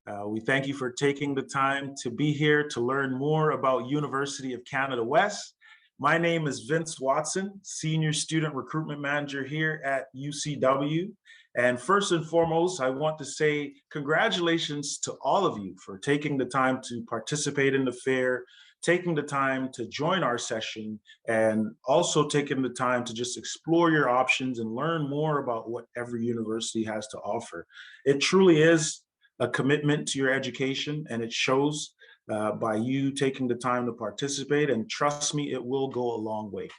We thank you for taking the time to be here to learn more about University of Canada West. My name is Vince Watson, Senior Student Recruitment Manager here at UCW. And first and foremost, I want to say congratulations to all of you for taking the time to participate in the fair, taking the time to join our session, and also taking the time to just explore your options and learn more about what every university has to offer. It truly is a commitment to your education, and it shows by you taking the time to participate, and trust me, it will go a long way.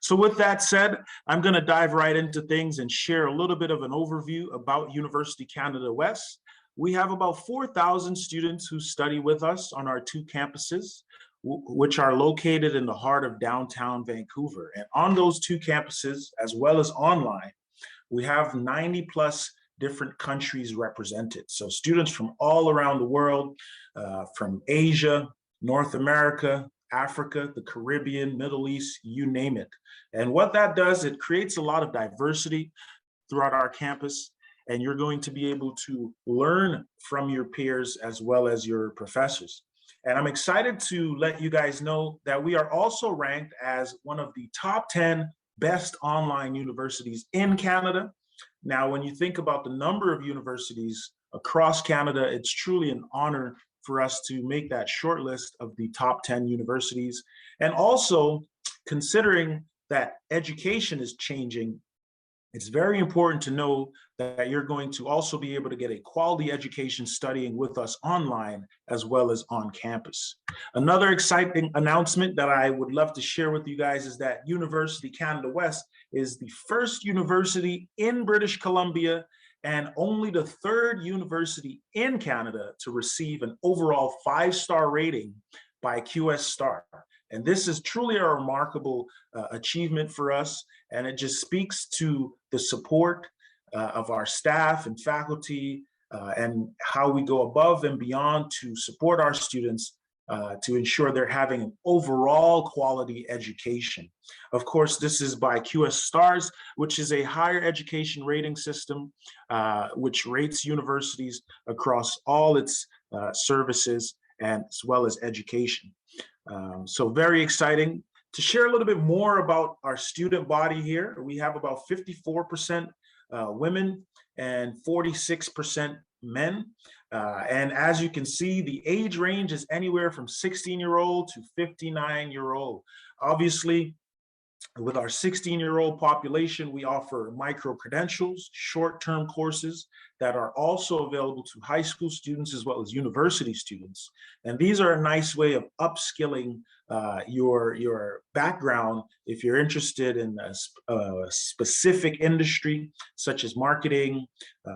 So with that said, I'm going to dive right into things and share a little bit of an overview about University Canada West. We have about 4,000 students who study with us on our two campuses, which are located in the heart of downtown Vancouver. And on those two campuses, as well as online, we have 90 plus different countries represented. So students from all around the world, from Asia, North America, Africa, the Caribbean, Middle East, you name it. And what that does, it creates a lot of diversity throughout our campus, and you're going to be able to learn from your peers as well as your professors. And I'm excited to let you guys know that we are also ranked as one of the top 10 best online universities in Canada. Now, when you think about the number of universities across Canada, it's truly an honor for us to make that short list of the top 10 universities. And also, considering that education is changing, it's very important to know that you're going to also be able to get a quality education studying with us online as well as on campus. Another exciting announcement that I would love to share with you guys is that University Canada West is the first university in British Columbia and only the third university in Canada to receive an overall 5-star rating by QS Star. And this is truly a remarkable achievement for us. And it just speaks to the support of our staff and faculty and how we go above and beyond to support our students to ensure they're having an overall quality education. Of course, this is by QS Stars, which is a higher education rating system, which rates universities across all its services and as well as education. So very exciting. To share a little bit more about our student body here, we have about 54% women and 46% men. And as you can see, the age range is anywhere from 16-year-old to 59-year-old. Obviously, with our 16-year-old population, we offer micro-credentials, short-term courses that are also available to high school students as well as university students. And these are a nice way of upskilling your background if you're interested in a specific industry, such as marketing,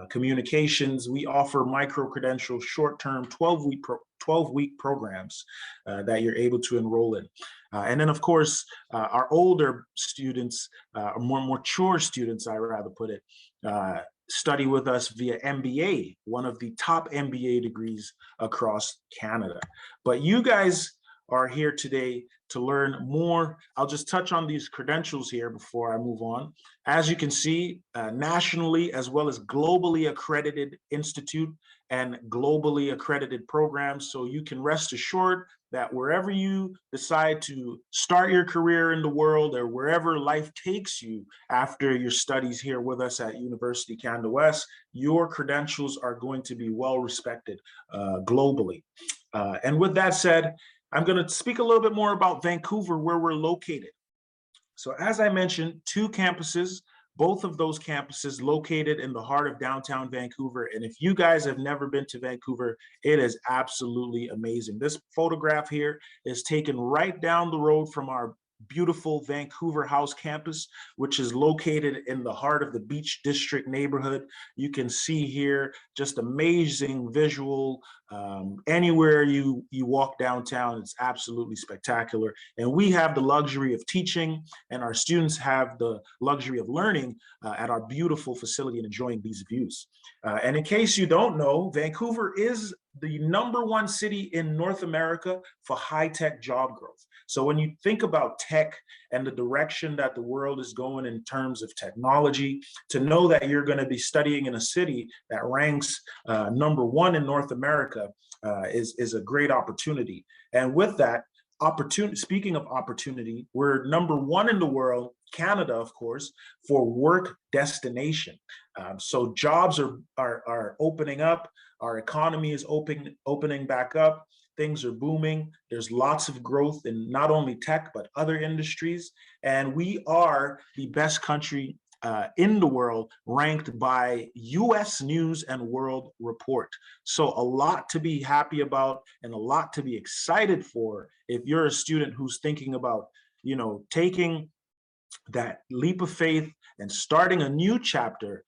communications. We offer micro-credential, short-term, 12-week programs that you're able to enroll in. And then, of course, our older students, more mature students, I rather put it, study with us via MBA, one of the top MBA degrees across Canada. But you guys are here today to learn more. I'll just touch on these credentials here before I move on. As you can see, nationally as well as globally accredited institute and globally accredited programs. So you can rest assured that wherever you decide to start your career in the world or wherever life takes you after your studies here with us at University Canada West, your credentials are going to be well respected globally. And with that said, I'm going to speak a little bit more about Vancouver, where we're located. So as I mentioned, two campuses, both of those campuses located in the heart of downtown Vancouver. And if you guys have never been to Vancouver, it is absolutely amazing. This photograph here is taken right down the road from our beautiful Vancouver House campus, which is located in the heart of the Beach District neighborhood. You can see here just amazing visual. Anywhere you walk downtown, it's absolutely spectacular. And we have the luxury of teaching, and our students have the luxury of learning at our beautiful facility and enjoying these views. And in case you don't know, Vancouver is the #1 city in North America for high-tech job growth. So when you think about tech and the direction that the world is going in terms of technology, to know that you're going to be studying in a city that ranks #1 in North America is a great opportunity. And with that, speaking of opportunity, we're #1 in the world, Canada, of course, for work destination. So jobs are opening up. Our economy is opening back up. Things are booming. There's lots of growth in not only tech, but other industries. And we are the best country in the world, ranked by US News and World Report. So a lot to be happy about and a lot to be excited for if you're a student who's thinking about, taking that leap of faith and starting a new chapter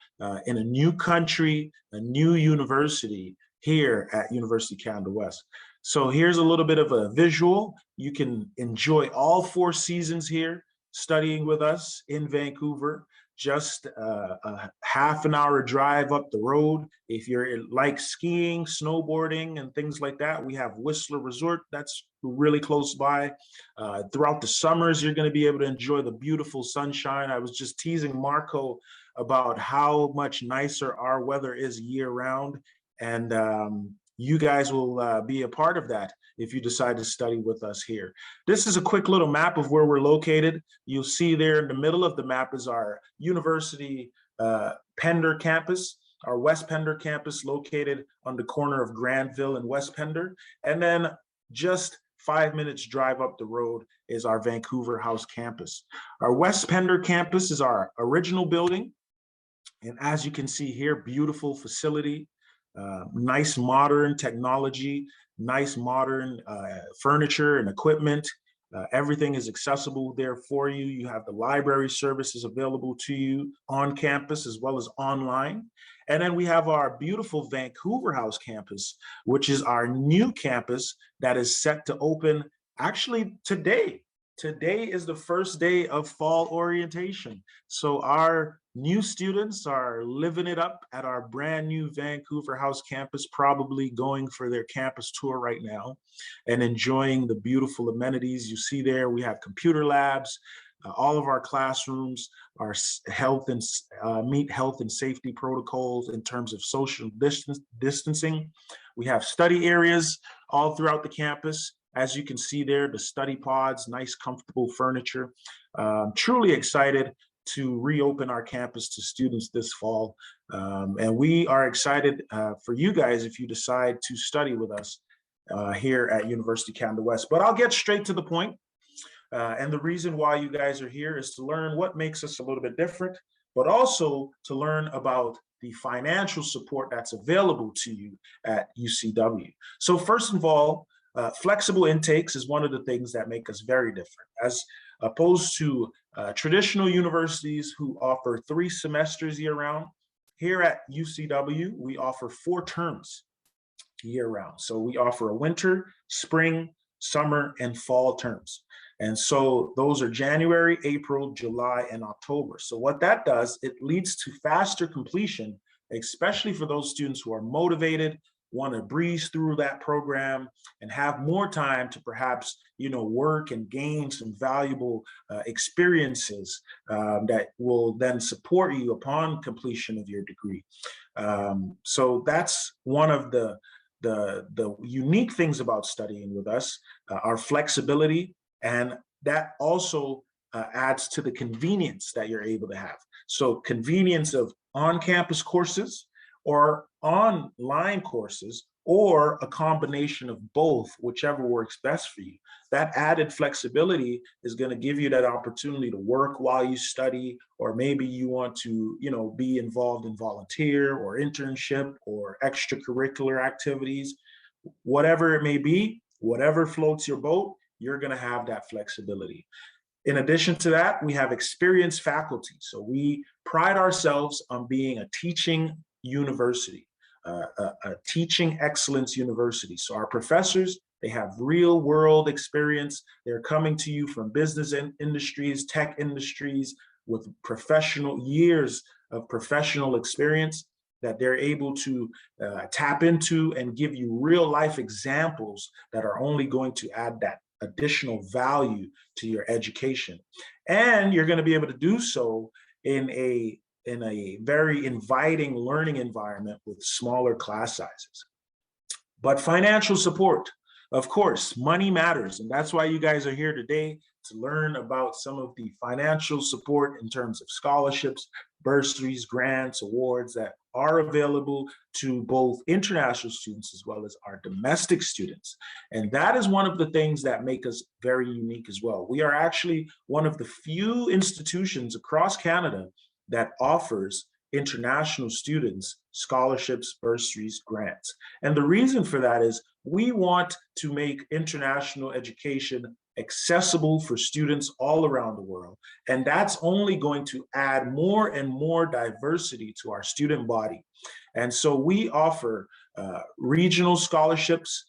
in a new country, a new university here at University of Canada West. So here's a little bit of a visual. You can enjoy all 4 seasons here studying with us in Vancouver. Just a half an hour drive up the road. If you're like skiing, snowboarding, and things like that, we have Whistler Resort that's really close by. Throughout the summers, you're going to be able to enjoy the beautiful sunshine. I was just teasing Marco about how much nicer our weather is year round. And you guys will be a part of that if you decide to study with us here. This is a quick little map of where we're located. You'll see there in the middle of the map is our University Pender campus, our West Pender campus, located on the corner of Granville and West Pender. And then just 5 minutes drive up the road is our Vancouver House campus. Our West Pender campus is our original building. And as you can see here, beautiful facility, nice modern technology, nice modern furniture and equipment. Everything is accessible there for you. You have the library services available to you on campus as well as online. And then we have our beautiful Vancouver House campus, which is our new campus that is set to open actually today. Today is the first day of fall orientation. So our new students are living it up at our brand new Vancouver House campus, probably going for their campus tour right now and enjoying the beautiful amenities you see there. We have computer labs, all of our classrooms are meet health and safety protocols in terms of social distancing. We have study areas all throughout the campus. As you can see there, the study pods, nice, comfortable furniture. Truly excited to reopen our campus to students this fall. And we are excited for you guys if you decide to study with us here at University of Canada West. But I'll get straight to the point. And the reason why you guys are here is to learn what makes us a little bit different, but also to learn about the financial support that's available to you at UCW. So first of all, flexible intakes is one of the things that make us very different, as opposed to traditional universities who offer 3 semesters year-round. Here at UCW, we offer 4 terms year-round. So we offer a winter, spring, summer, and fall terms. And so those are January, April, July, and October. So what that does, it leads to faster completion, especially for those students who are motivated, want to breeze through that program and have more time to perhaps, work and gain some valuable experiences that will then support you upon completion of your degree. So that's one of the unique things about studying with us, our flexibility, and that also adds to the convenience that you're able to have. So convenience of on-campus courses or online courses, or a combination of both, whichever works best for you. That added flexibility is going to give you that opportunity to work while you study, or maybe you want to, be involved in volunteer or internship or extracurricular activities. Whatever it may be, whatever floats your boat, you're going to have that flexibility. In addition to that, we have experienced faculty. So we pride ourselves on being a teaching university, a teaching excellence university. So our professors, they have real world experience. They're coming to you from business industries, tech industries, with years of professional experience that they're able to tap into and give you real life examples that are only going to add that additional value to your education. And you're going to be able to do so in a very inviting learning environment with smaller class sizes. But financial support, of course, money matters. And that's why you guys are here today, to learn about some of the financial support in terms of scholarships, bursaries, grants, awards that are available to both international students as well as our domestic students. And that is one of the things that make us very unique as well. We are actually one of the few institutions across Canada that offers international students scholarships, bursaries, grants. And the reason for that is we want to make international education accessible for students all around the world. And that's only going to add more and more diversity to our student body. And so we offer regional scholarships,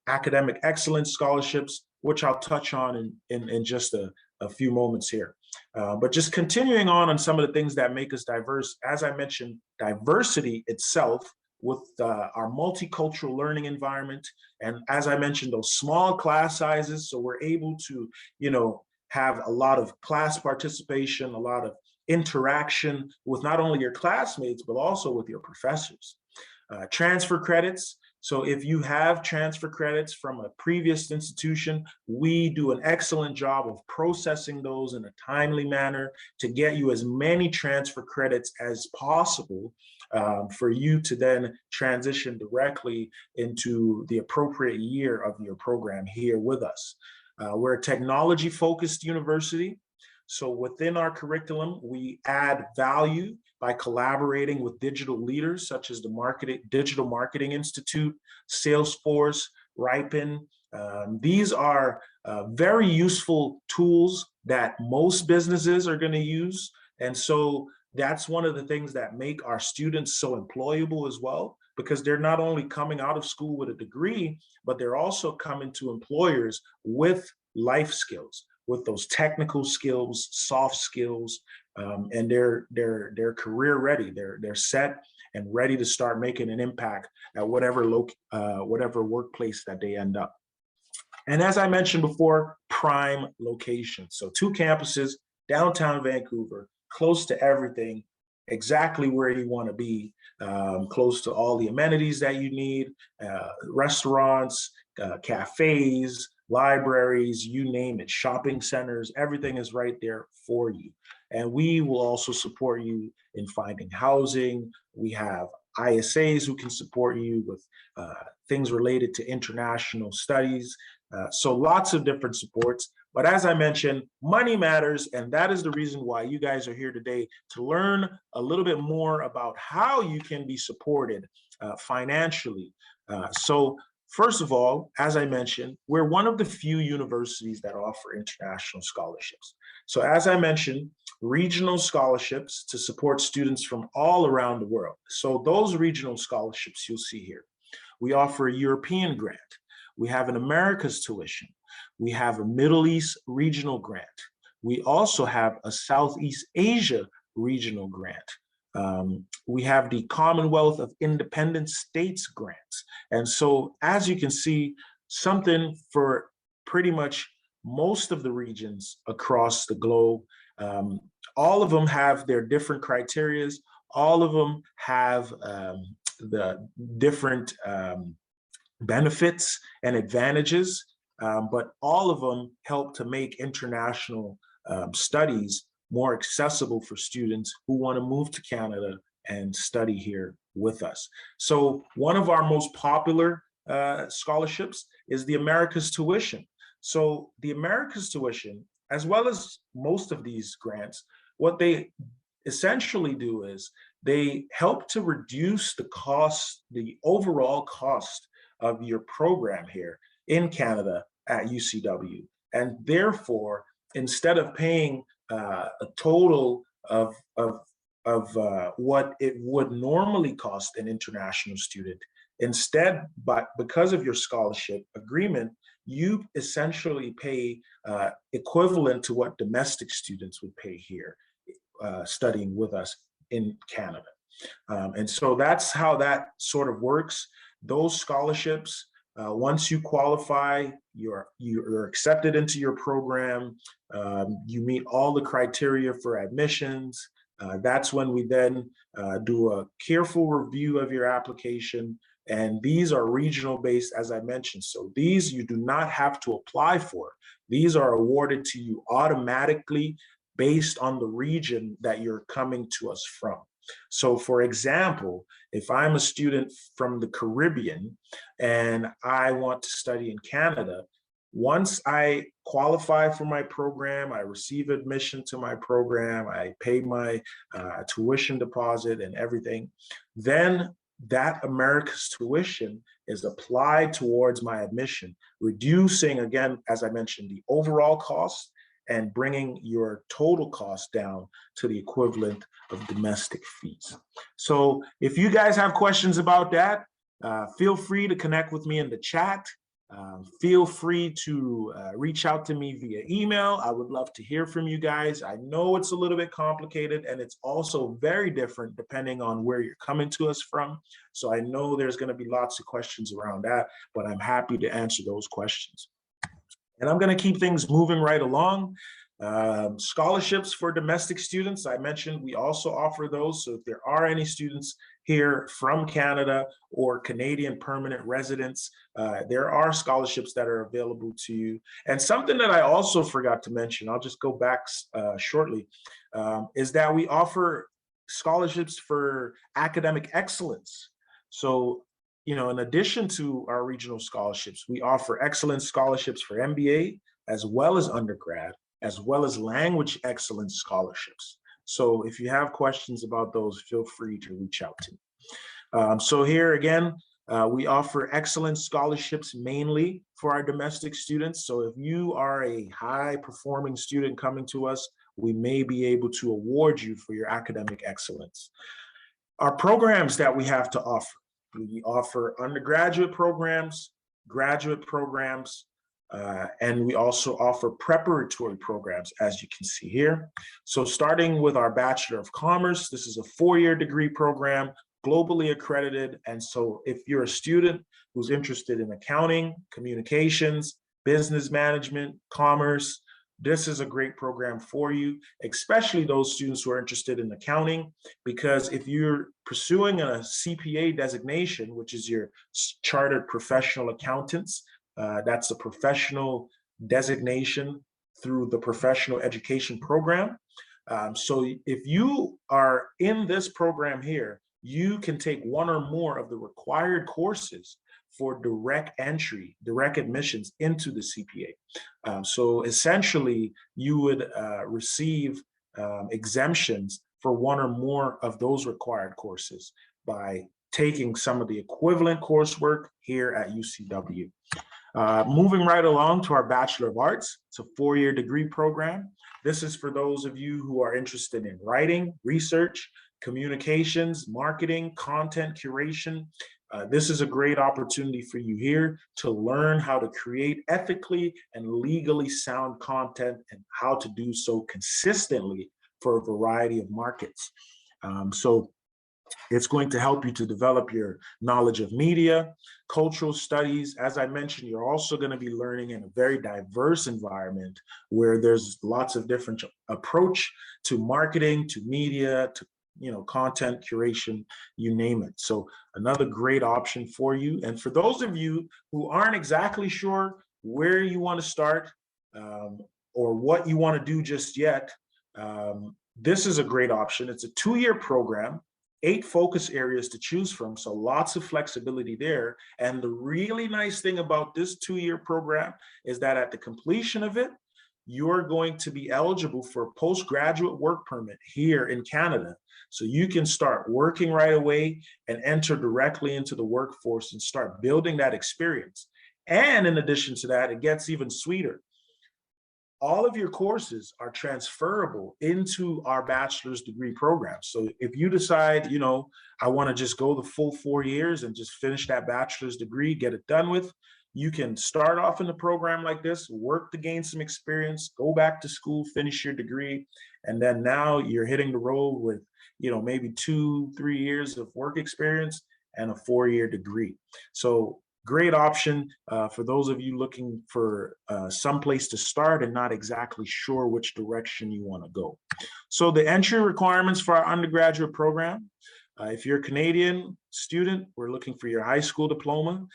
academic excellence scholarships, which I'll touch on in just a few moments here. But just continuing on some of the things that make us diverse, as I mentioned, diversity itself with our multicultural learning environment. And as I mentioned, those small class sizes, so we're able to, have a lot of class participation, a lot of interaction with not only your classmates, but also with your professors. Transfer credits. So if you have transfer credits from a previous institution, we do an excellent job of processing those in a timely manner to get you as many transfer credits as possible for you to then transition directly into the appropriate year of your program here with us. We're a technology-focused university. So within our curriculum, we add value by collaborating with digital leaders such as the Digital Marketing Institute, Salesforce, Ripen. These are very useful tools that most businesses are going to use. And so that's one of the things that make our students so employable as well, because they're not only coming out of school with a degree, but they're also coming to employers with life skills, with those technical skills, soft skills, and they're career ready. They're set and ready to start making an impact at whatever workplace that they end up. And as I mentioned before, prime location. So 2 campuses, downtown Vancouver, close to everything, exactly where you want to be, close to all the amenities that you need, restaurants, cafes, libraries, you name it, shopping centers, everything is right there for you. And we will also support you in finding housing. We have ISAs who can support you with things related to international studies. So lots of different supports. But as I mentioned, money matters. And that is the reason why you guys are here today, to learn a little bit more about how you can be supported financially. So first of all, as I mentioned, we're one of the few universities that offer international scholarships. So as I mentioned, regional scholarships to support students from all around the world. So those regional scholarships you'll see here. We offer a European grant. We have an America's tuition. We have a Middle East regional grant. We also have a Southeast Asia regional grant. We have the Commonwealth of Independent States grants. And so as you can see, something for pretty much most of the regions across the globe. All of them have their different criterias. All of them have the different benefits and advantages, but all of them help to make international studies more accessible for students who want to move to Canada and study here with us. So one of our most popular scholarships is the America's Tuition. So the America's Tuition, as well as most of these grants, what they essentially do is they help to reduce the cost, the overall cost of your program here in Canada at UCW. And therefore, instead of paying a total of what it would normally cost an international student, instead, but because of your scholarship agreement, you essentially pay equivalent to what domestic students would pay here studying with us in Canada. And so that's how that sort of works. Those scholarships Once you qualify, you're accepted into your program. You meet all the criteria for admissions. That's when we then do a careful review of your application. And these are regional based, as I mentioned. So these you do not have to apply for. These are awarded to you automatically based on the region that you're coming to us from. So for example, if I'm a student from the Caribbean and I want to study in Canada, once I qualify for my program, I receive admission to my program, I pay my tuition deposit and everything, then that America's tuition is applied towards my admission, reducing, again, as I mentioned, the overall cost and bringing your total cost down to the equivalent of domestic fees. So if you guys have questions about that, feel free to connect with me in the chat. Feel free to reach out to me via email. I would love to hear from you guys. I know it's a little bit complicated and it's also very different depending on where you're coming to us from. So I know there's going to be lots of questions around that, but I'm happy to answer those questions. And I'm going to keep things moving right along. Scholarships for domestic students, I mentioned we also offer those. So if there are any students here from Canada or Canadian permanent residents, there are scholarships that are available to you. And something that I also forgot to mention, I'll just go back shortly, is that we offer scholarships for academic excellence. So, you know, in addition to our regional scholarships, we offer excellence scholarships for MBA as well as undergrad, as well as language excellence scholarships. So if you have questions about those, feel free to reach out to me. So here again, we offer excellence scholarships mainly for our domestic students. So if you are a high performing student coming to us, we may be able to award you for your academic excellence. Our programs that we have to offer. We offer undergraduate programs, graduate programs, and we also offer preparatory programs, as you can see here. So starting with our Bachelor of Commerce, this is a 4-year degree program, globally accredited. And so if you're a student who's interested in accounting, communications, business management, commerce, this is a great program for you, especially those students who are interested in accounting, because if you're pursuing a CPA designation, which is your Chartered Professional Accountants, that's a professional designation through the professional education program. So if you are in this program here, you can take one or more of the required courses for direct entry, direct admissions into the CPA. So essentially, you would receive exemptions for one or more of those required courses by taking some of the equivalent coursework here at UCW. Moving right along to our Bachelor of Arts, it's a 4-year degree program. This is for those of you who are interested in writing, research, communications, marketing, content curation. This is a great opportunity for you here to learn how to create ethically and legally sound content and how to do so consistently for a variety of markets. So it's going to help you to develop your knowledge of media, cultural studies. As I mentioned, you're also going to be learning in a very diverse environment where there's lots of different approach to marketing, to media, to content curation, you name it. So another great option for you. And for those of you who aren't exactly sure where you want to start or what you want to do just yet, this is a great option. It's a 2-year program, 8 focus areas to choose from, so lots of flexibility there. And the really nice thing about this 2-year program is that at the completion of it, you're going to be eligible for a postgraduate work permit here in Canada. So you can start working right away and enter directly into the workforce and start building that experience. And in addition to that, it gets even sweeter. All of your courses are transferable into our bachelor's degree program. So if you decide, I want to just go the full 4 years and just finish that bachelor's degree, get it done with, you can start off in a program like this, work to gain some experience, go back to school, finish your degree, and then now you're hitting the road with, maybe 2-3 years of work experience and a 4-year degree. So great option for those of you looking for some place to start and not exactly sure which direction you want to go. So the entry requirements for our undergraduate program, if you're a Canadian student, we're looking for your high school diploma.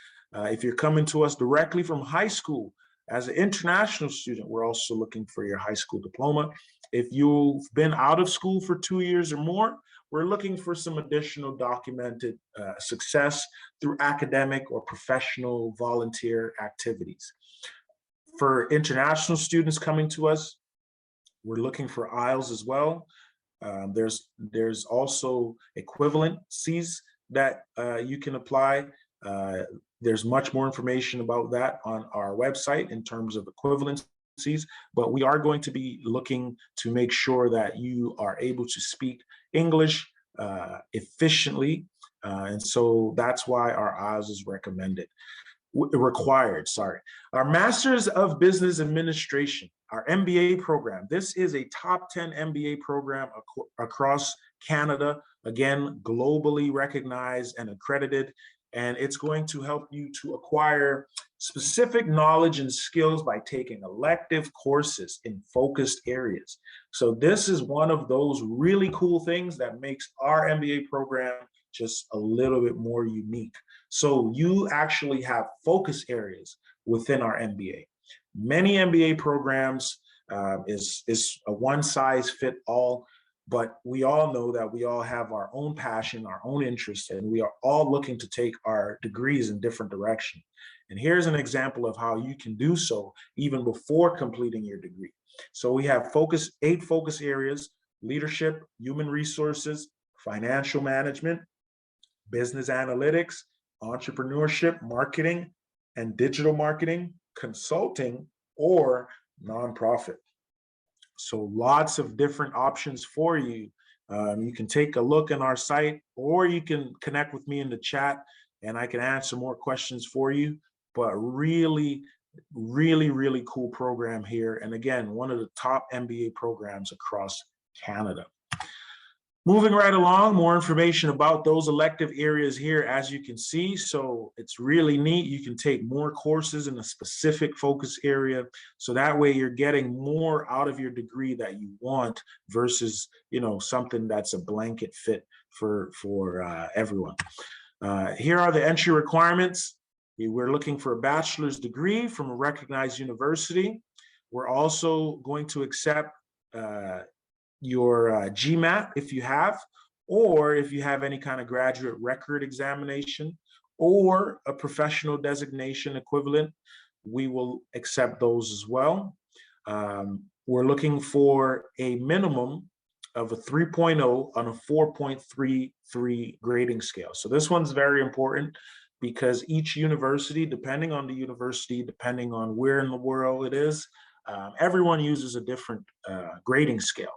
If you're coming to us directly from high school, as an international student, we're also looking for your high school diploma. If you've been out of school for 2 years or more, we're looking for some additional documented success through academic or professional volunteer activities. For international students coming to us, we're looking for IELTS as well. There's also equivalencies that you can apply. There's much more information about that on our website in terms of equivalencies, but we are going to be looking to make sure that you are able to speak English efficiently. And so that's why our IELTS is required. Our Masters of Business Administration, our MBA program. This is a top 10 MBA program across Canada, again, globally recognized and accredited. And it's going to help you to acquire specific knowledge and skills by taking elective courses in focused areas. So this is one of those really cool things that makes our MBA program just a little bit more unique. So you actually have focus areas within our MBA. Many MBA programs is a one size fit all, but we all know that we all have our own passion, our own interests, and we are all looking to take our degrees in different directions. And here's an example of how you can do so even before completing your degree. So we have 8 focus areas: leadership, human resources, financial management, business analytics, entrepreneurship, marketing, and digital marketing, consulting, or nonprofit. So lots of different options for you. You can take a look on our site, or you can connect with me in the chat and I can answer more questions for you. But really, really cool program here. And again, one of the top MBA programs across Canada. Moving right along, more information about those elective areas here, as you can see. So it's really neat. You can take more courses in a specific focus area. So that way you're getting more out of your degree that you want versus, something that's a blanket fit for everyone. Here are the entry requirements. We're looking for a bachelor's degree from a recognized university. We're also going to accept your GMAT if you have, or if you have any kind of graduate record examination or a professional designation equivalent, we will accept those as well. We're looking for a minimum of a 3.0 on a 4.33 grading scale. So this one's very important because each university, depending on the university, depending on where in the world it is, everyone uses a different grading scale.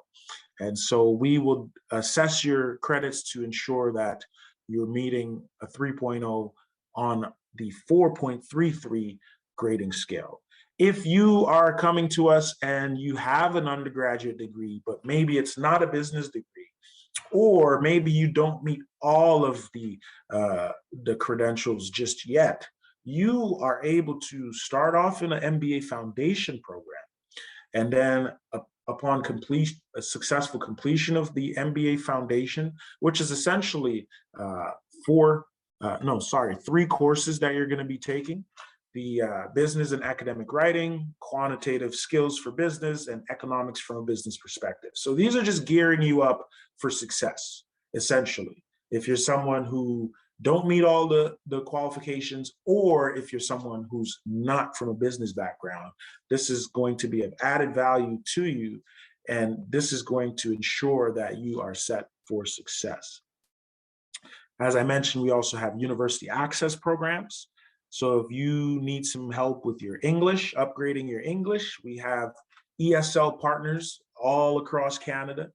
And so we will assess your credits to ensure that you're meeting a 3.0 on the 4.33 grading scale. If you are coming to us and you have an undergraduate degree, but maybe it's not a business degree, or maybe you don't meet all of the credentials just yet, you are able to start off in an MBA foundation program. And then upon a successful completion of the MBA foundation, which is essentially 3 courses that you're going to be taking: the business and academic writing, quantitative skills for business, and economics from a business perspective. So these are just gearing you up for success, essentially. If you're someone who don't meet all the qualifications, or if you're someone who's not from a business background, this is going to be of added value to you, and this is going to ensure that you are set for success. As I mentioned, we also have university access programs. So if you need some help with your English, upgrading your English, we have ESL partners all across Canada.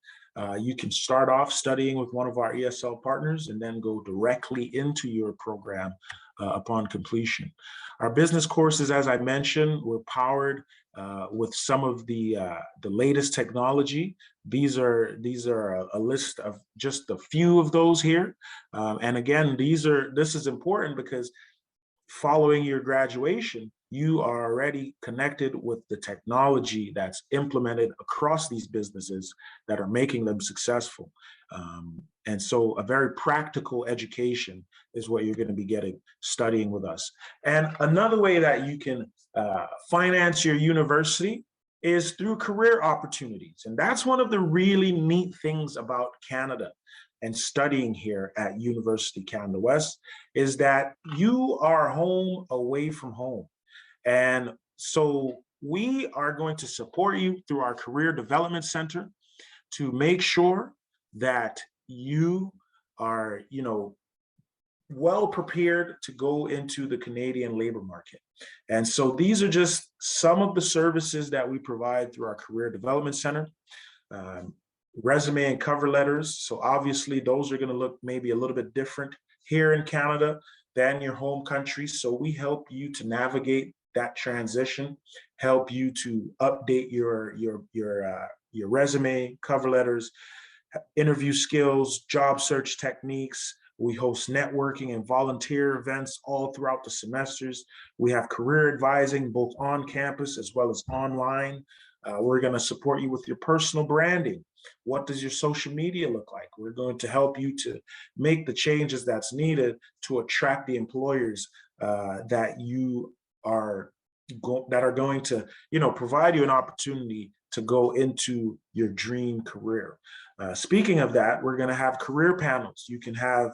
You can start off studying with one of our ESL partners and then go directly into your program upon completion. Our business courses, as I mentioned, were powered with some of the latest technology. These are a list of just a few of those here. And again, this is important because following your graduation, you are already connected with the technology that's implemented across these businesses that are making them successful. And so a very practical education is what you're going to be getting studying with us. And another way that you can finance your university is through career opportunities. And that's one of the really neat things about Canada and studying here at University Canada West, is that you are home away from home. And so we are going to support you through our Career Development Center to make sure that you are, well prepared to go into the Canadian labor market. And so these are just some of the services that we provide through our Career Development Center. Resume and cover letters. So obviously those are going to look maybe a little bit different here in Canada than your home country. So we help you to navigate that transition, help you to update your resume, cover letters, interview skills, job search techniques. We host networking and volunteer events all throughout the semesters. We have career advising both on campus as well as online. We're going to support you with your personal branding. What does your social media look like? We're going to help you to make the changes that's needed to attract the employers that are going to, provide you an opportunity to go into your dream career. Speaking of that, we're going to have career panels. You can have,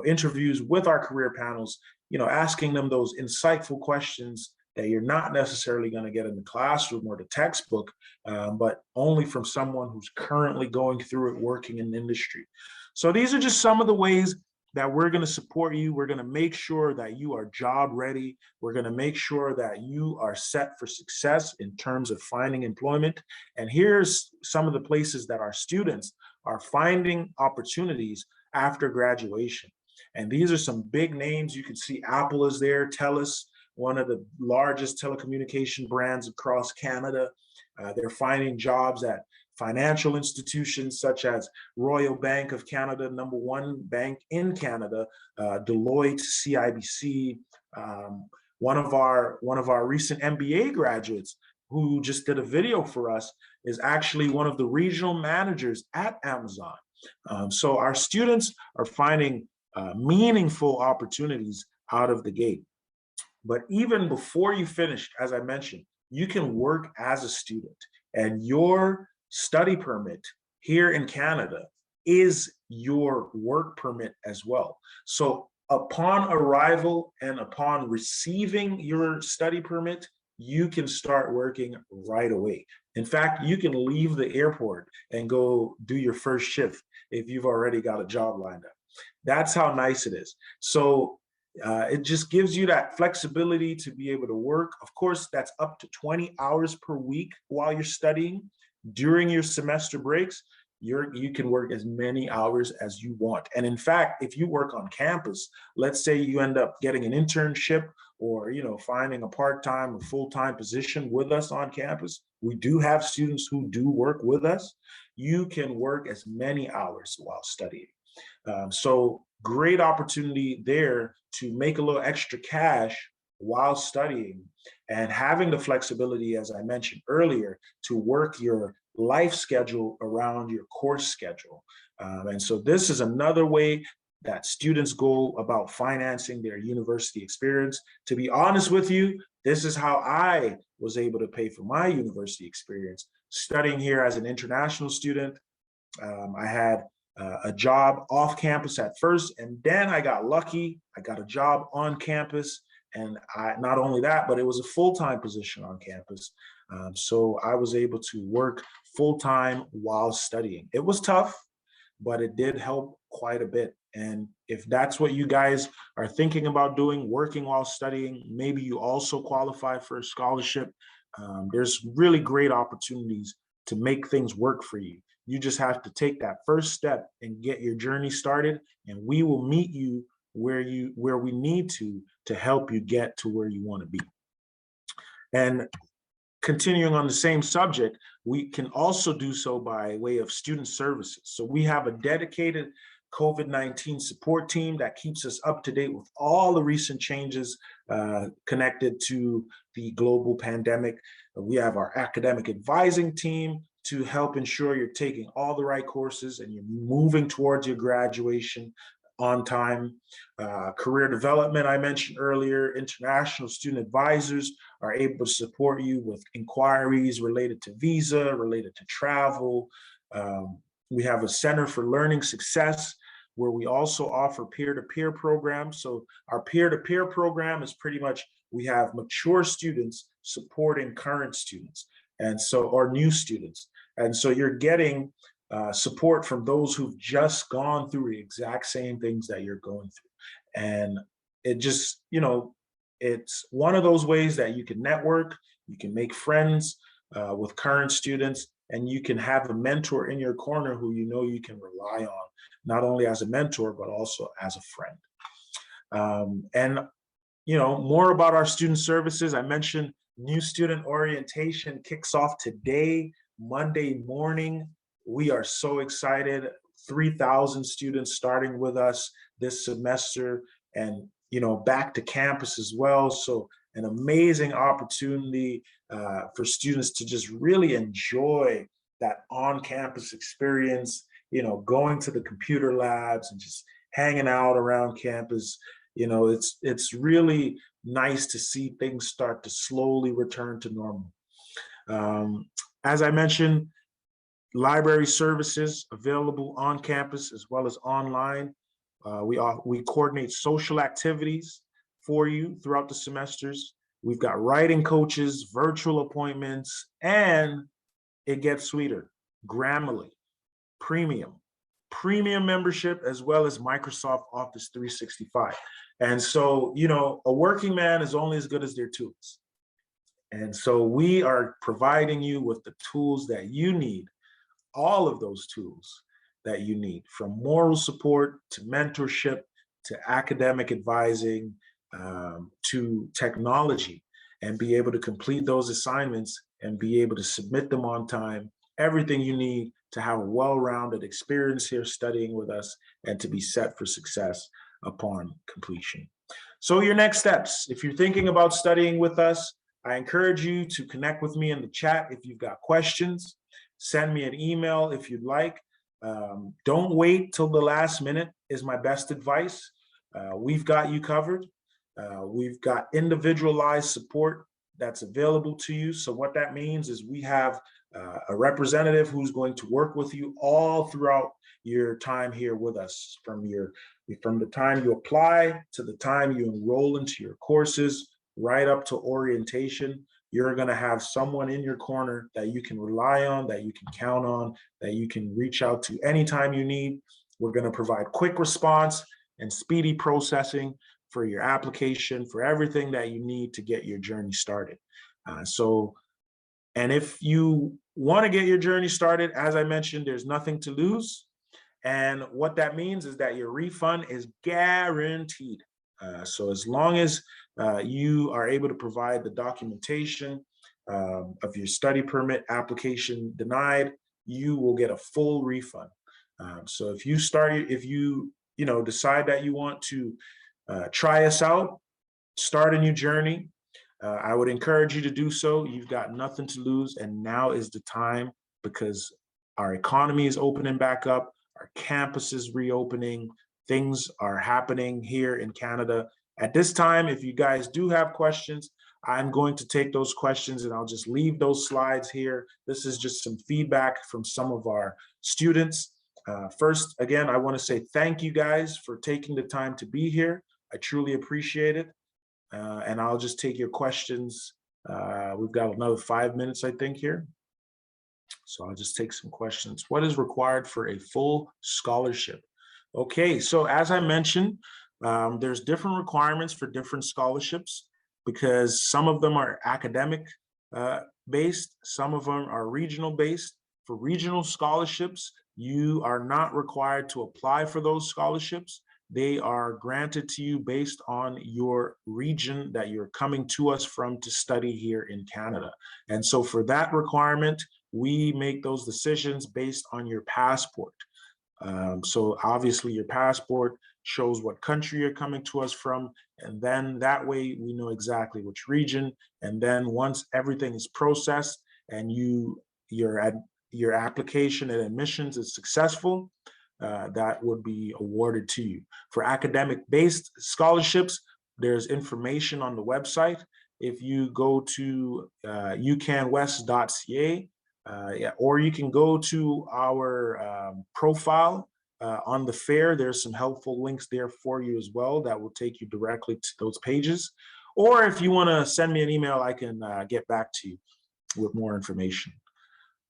interviews with our career panels, asking them those insightful questions that you're not necessarily going to get in the classroom or the textbook, but only from someone who's currently going through it, working in the industry. So these are just some of the ways that we're going to support you. We're going to make sure that you are job ready. We're going to make sure that you are set for success in terms of finding employment. And here's some of the places that our students are finding opportunities after graduation. And these are some big names. You can see Apple is there, TELUS, one of the largest telecommunication brands across Canada. They're finding jobs at financial institutions such as Royal Bank of Canada, #1 bank in Canada, Deloitte, CIBC. One of our recent MBA graduates who just did a video for us is actually one of the regional managers at Amazon. So our students are finding meaningful opportunities out of the gate. But even before you finish, as I mentioned, you can work as a student, and your study permit here in Canada is your work permit as well. So upon arrival and upon receiving your study permit, you can start working right away. In fact, you can leave the airport and go do your first shift if you've already got a job lined up. That's how nice it is. So it just gives you that flexibility to be able to work. Of course, that's up to 20 hours per week while you're studying. During your semester breaks, you can work as many hours as you want. And in fact, if you work on campus, let's say you end up getting an internship or finding a part-time or full-time position with us on campus, we do have students who do work with us. You can work as many hours while studying. So great opportunity there to make a little extra cash while studying and having the flexibility, as I mentioned earlier, to work your life schedule around your course schedule. And so this is another way that students go about financing their university experience. To be honest with you, this is how I was able to pay for my university experience. Studying here as an international student, I had a job off campus at first, and then I got lucky. I got a job on campus, and not only that, but it was a full-time position on campus. So I was able to work full-time while studying. It was tough, but it did help quite a bit. And if that's what you guys are thinking about doing, working while studying, maybe you also qualify for a scholarship. There's really great opportunities to make things work for you. You just have to take that first step and get your journey started, and we will meet you where we need to help you get to where you want to be. And continuing on the same subject, we can also do so by way of student services. So we have a dedicated COVID-19 support team that keeps us up to date with all the recent changes connected to the global pandemic. We have our academic advising team to help ensure you're taking all the right courses and you're moving towards your graduation on time. Career development, I mentioned earlier, international student advisors are able to support you with inquiries related to visa, related to travel. We have a Center for Learning Success, where we also offer peer-to-peer programs. So our peer-to-peer program is pretty much, we have mature students supporting current students, and so, or new students. And so you're getting support from those who've just gone through the exact same things that you're going through. And it just, it's one of those ways that you can network, you can make friends with current students, and you can have a mentor in your corner who you can rely on, not only as a mentor, but also as a friend. And more about our student services. I mentioned new student orientation kicks off today, Monday morning. We are so excited. 3,000 students starting with us this semester, and back to campus as well. So an amazing opportunity for students to just really enjoy that on-campus experience, going to the computer labs and just hanging out around campus. It's really nice to see things start to slowly return to normal. As I mentioned, library services available on campus as well as online. We coordinate social activities for you throughout the semesters. We've got writing coaches, virtual appointments, and it gets sweeter, Grammarly, premium membership, as well as Microsoft Office 365. And so, a working man is only as good as their tools. And so we are providing you with the tools that you need, all of those tools that you need, from moral support to mentorship to academic advising to technology, and be able to complete those assignments and be able to submit them on time. Everything you need to have a well-rounded experience here studying with us and to be set for success upon completion. So your next steps, if you're thinking about studying with us, I encourage you to connect with me in the chat if you've got questions. Send me an email if you'd like. Don't wait till the last minute is my best advice. We've got you covered. We've got individualized support that's available to you. So what that means is we have a representative who's going to work with you all throughout your time here with us, from the time you apply to the time you enroll into your courses, right up to orientation. You're going to have someone in your corner that you can rely on, that you can count on, that you can reach out to anytime you need. We're going to provide quick response and speedy processing for your application, for everything that you need to get your journey started. And if you want to get your journey started, as I mentioned, there's nothing to lose. And what that means is that your refund is guaranteed. So as long as you are able to provide the documentation of your study permit application denied, you will get a full refund. So if you decide that you want to try us out, start a new journey, I would encourage you to do so. You've got nothing to lose, and now is the time, because our economy is opening back up, our campus is reopening, things are happening here in Canada. At this time, if you guys do have questions, I'm going to take those questions and I'll just leave those slides here. This is just some feedback from some of our students. First, again, I want to say thank you guys for taking the time to be here. I truly appreciate it. And I'll just take your questions. We've got another 5 minutes, I think, here. So I'll just take some questions. What is required for a full scholarship? Okay, so as I mentioned, there's different requirements for different scholarships, because some of them are academic based, some of them are regional based. For regional scholarships, you are not required to apply for those scholarships. They are granted to you based on your region that you're coming to us from to study here in Canada. And so for that requirement, we make those decisions based on your passport. So obviously your passport shows what country you're coming to us from, and then that way we know exactly which region. And then once everything is processed and your application and admissions is successful, that would be awarded to you. For academic-based scholarships, there's information on the website. If you go to ucanwest.ca, yeah, or you can go to our profile on the fair. There's some helpful links there for you as well that will take you directly to those pages. Or if you want to send me an email, I can get back to you with more information.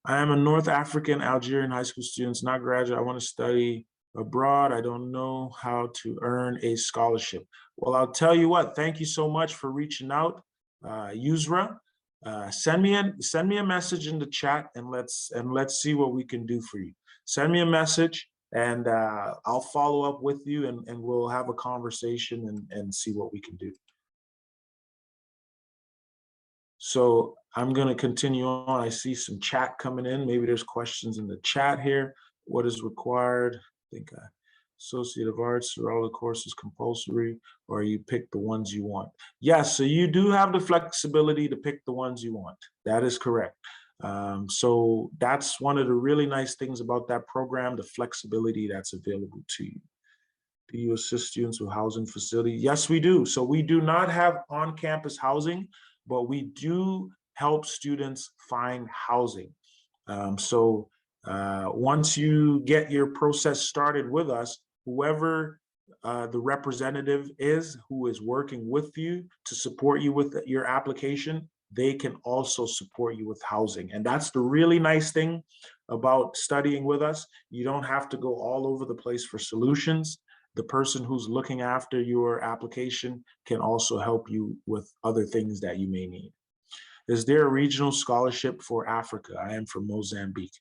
I am a North African Algerian high school student, not graduate. I want to study abroad. I don't know how to earn a scholarship. Well, I'll tell you what, thank you so much for reaching out, Yusra. Send me a message in the chat, and let's see what we can do for you. Send me a message, and I'll follow up with you, and we'll have a conversation and see what we can do. So I'm going to continue on. I see some chat coming in. Maybe there's questions in the chat here. What is required? I think Associate of Arts, are all the courses compulsory, or you pick the ones you want? Yes, so you do have the flexibility to pick the ones you want. That is correct. So that's one of the really nice things about that program, the flexibility that's available to you. Do you assist students with housing facility? Yes, we do. So we do not have on-campus housing, but we do help students find housing. Once you get your process started with us, whoever the representative is who is working with you to support you with your application, they can also support you with housing. And that's the really nice thing about studying with us. You don't have to go all over the place for solutions. The person who's looking after your application can also help you with other things that you may need. Is there a regional scholarship for Africa? I am from Mozambique.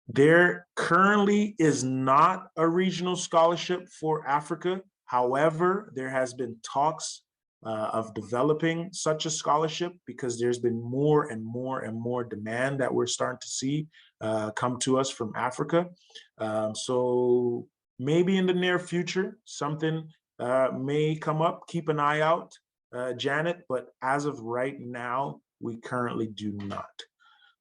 There currently is not a regional scholarship for Africa. However, there has been talks of developing such a scholarship because there's been more and more demand that we're starting to see come to us from Africa. So maybe in the near future, something may come up. Keep an eye out, Janet, but as of right now, we currently do not.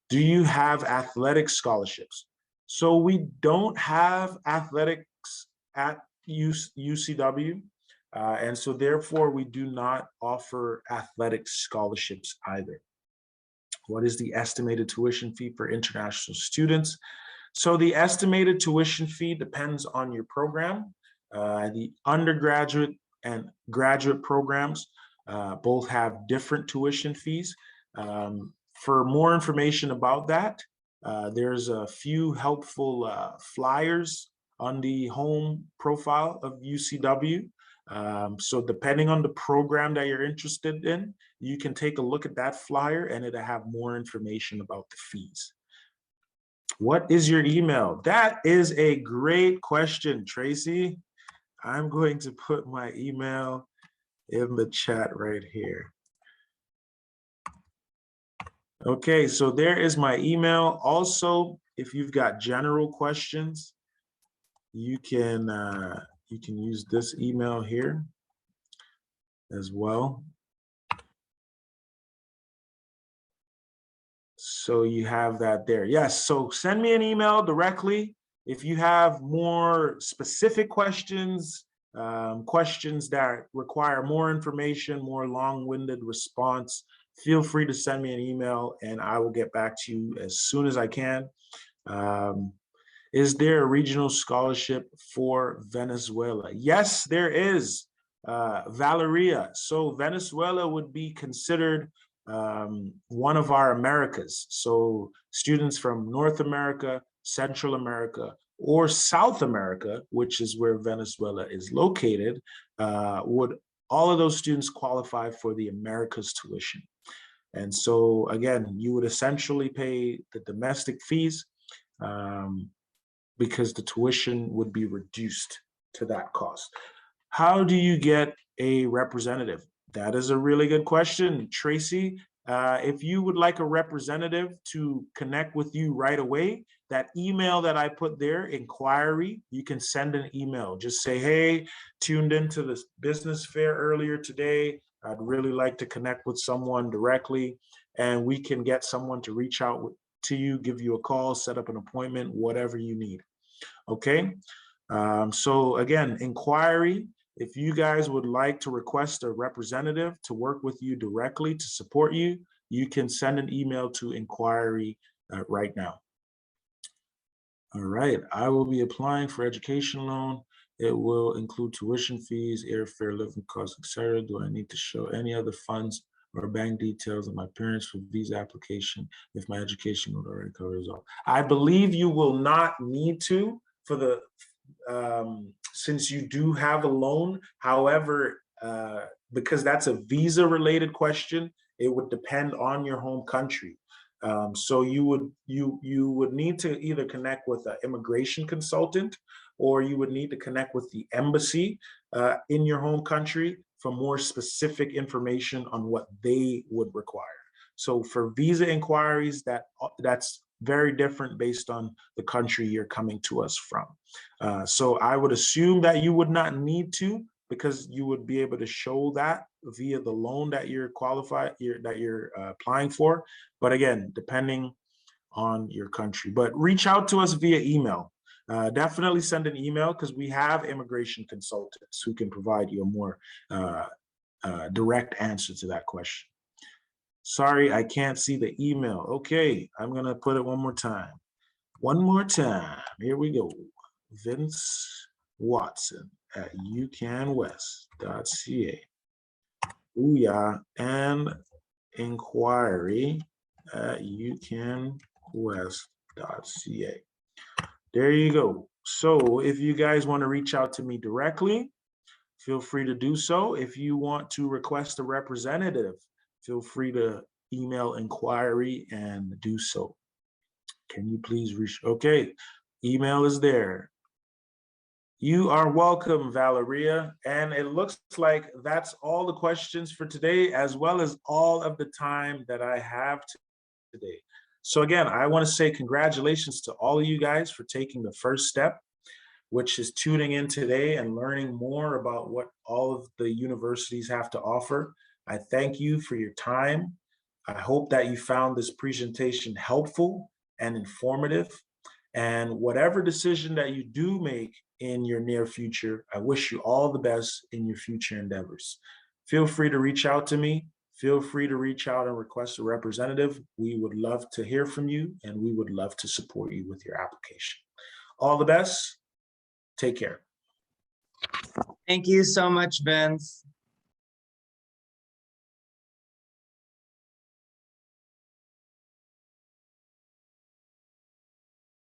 Do you have athletic scholarships? So we don't have athletics at UCW, and so therefore we do not offer athletic scholarships either. What is the estimated tuition fee for international students? So the estimated tuition fee depends on your program. The undergraduate and graduate programs both have different tuition fees. For more information about that, there's a few helpful flyers on the home profile of UCW. So depending on the program that you're interested in, you can take a look at that flyer and it'll have more information about the fees. What is your email? That is a great question, Tracy. I'm going to put my email in the chat right here. Okay, so there is my email. Also, if you've got general questions, you can use this email here as well. So you have that there. Yes, so send me an email directly if you have more specific questions, questions that require more information, more long-winded response. Feel free to send me an email and I will get back to you as soon as I can. Is there a regional scholarship for Venezuela? Yes, there is, Valeria. So Venezuela would be considered one of our Americas. So students from North America, Central America, or South America, which is where Venezuela is located, would all of those students qualify for the Americas tuition. And so again, you would essentially pay the domestic fees because the tuition would be reduced to that cost. How do you get a representative? That is a really good question, Tracy. If you would like a representative to connect with you right away, that email that I put there, inquiry, you can send an email. Just say, hey, tuned into this business fair earlier today. I'd really like to connect with someone directly, and we can get someone to reach out to you, give you a call, set up an appointment, whatever you need. Okay. So again, inquiry. If you guys would like to request a representative to work with you directly to support you, you can send an email to inquiry right now. All right, I will be applying for education loan. It will include tuition fees, airfare, living costs, etc. Do I need to show any other funds or bank details of my parents for visa application if my education loan already covers all? I believe you will not need to for the since you do have a loan. However, because that's a visa related question, it would depend on your home country. So you would need to either connect with an immigration consultant, or you would need to connect with the embassy in your home country for more specific information on what they would require. So for visa inquiries, that's very different based on the country you're coming to us from. So I would assume that you would not need to, because you would be able to show that via the loan that you're applying for. But again, depending on your country. But reach out to us via email. Definitely send an email, because we have immigration consultants who can provide you a more direct answer to that question. Sorry, I can't see the email. Okay, I'm gonna put it one more time. One more time, here we go. Vince Watson at ucanwest.ca. Booyah, and inquiry at ucanwest.ca. There you go. So if you guys want to reach out to me directly, feel free to do so. If you want to request a representative, feel free to email inquiry and do so. Can you please reach? Okay, email is there. You are welcome, Valeria. And it looks like that's all the questions for today, as well as all of the time that I have today. So again, I want to say congratulations to all of you guys for taking the first step, which is tuning in today and learning more about what all of the universities have to offer. I thank you for your time. I hope that you found this presentation helpful and informative. And whatever decision that you do make in your near future, I wish you all the best in your future endeavors. Feel free to reach out to me. Feel free to reach out and request a representative. We would love to hear from you, and we would love to support you with your application. All the best. Take care. Thank you so much, Vince.